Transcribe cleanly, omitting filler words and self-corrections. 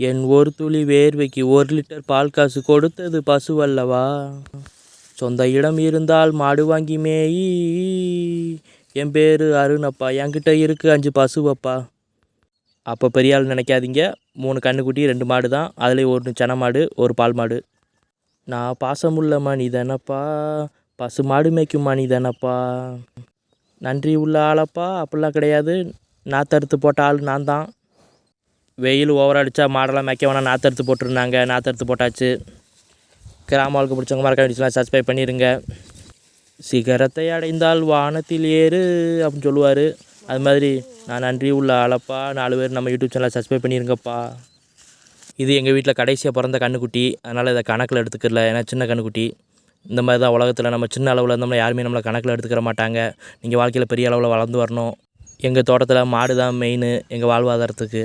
என் ஒரு துளி வேர்வைக்கு 1 லிட்டர் பால் காசு கொடுத்தது பசுவல்லவா. சொந்த இடம் இருந்தால் மாடு வாங்கி மேயி. என் பேர் அருணப்பா, என்கிட்ட இருக்கு 5 பசுவப்பா. அப்போ பெரிய ஆள் நினைக்காதீங்க, 3 கன்றுக்குட்டி 2 மாடு தான். அதுலேயும் 1 சென மாடு 1 பால் மாடு. நான் பாசமுள்ள மனிதனப்பா, பசு மாடு மேய்க்கும் மனிதனப்பா. நன்றி உள்ள ஆளப்பா அப்படிலாம் கிடையாது. நாற்றறுத்து போட்ட ஆள் நான் தான். வெயில் ஓவராக அடித்தா மாடெல்லாம் மேய்க்க வேணாம், நாற்றறுத்து போட்டுருந்தாங்க. நாற்றறுத்து போட்டாச்சு. கிராம வாழ்க்கை பிடிச்சவங்க மறக்க வேண்டியதுலாம் சப்ஸ்கிரைப் பண்ணிடுங்க. சிகரத்தை அடைந்தால் வானத்தில் ஏறு அப்படின்னு சொல்லுவார். அது மாதிரி நான் நன்றி உள்ள ஆளப்பா. 4 பேர் நம்ம யூடியூப் சேனலை சப்ஸ்கிரைப் பண்ணிடுங்கப்பா. இது எங்கள் வீட்டில் கடைசியாக பிறந்த கன்றுக்குட்டி, அதனால் இதை கணக்கில் எடுத்துக்கல. ஏன்னா சின்ன கன்றுக்குட்டி. இந்த மாதிரி தான் உலகத்தில் நம்ம சின்ன அளவில் இருந்தோம்னா யாருமே நம்மளை கணக்கில் எடுத்துக்கிற மாட்டாங்க. நீங்கள் வாழ்க்கையில் பெரிய அளவில் வளர்ந்து வரணும். எங்கள் தோட்டத்தில் மாடு தான் மெயின் எங்கள் வாழ்வாதாரத்துக்கு.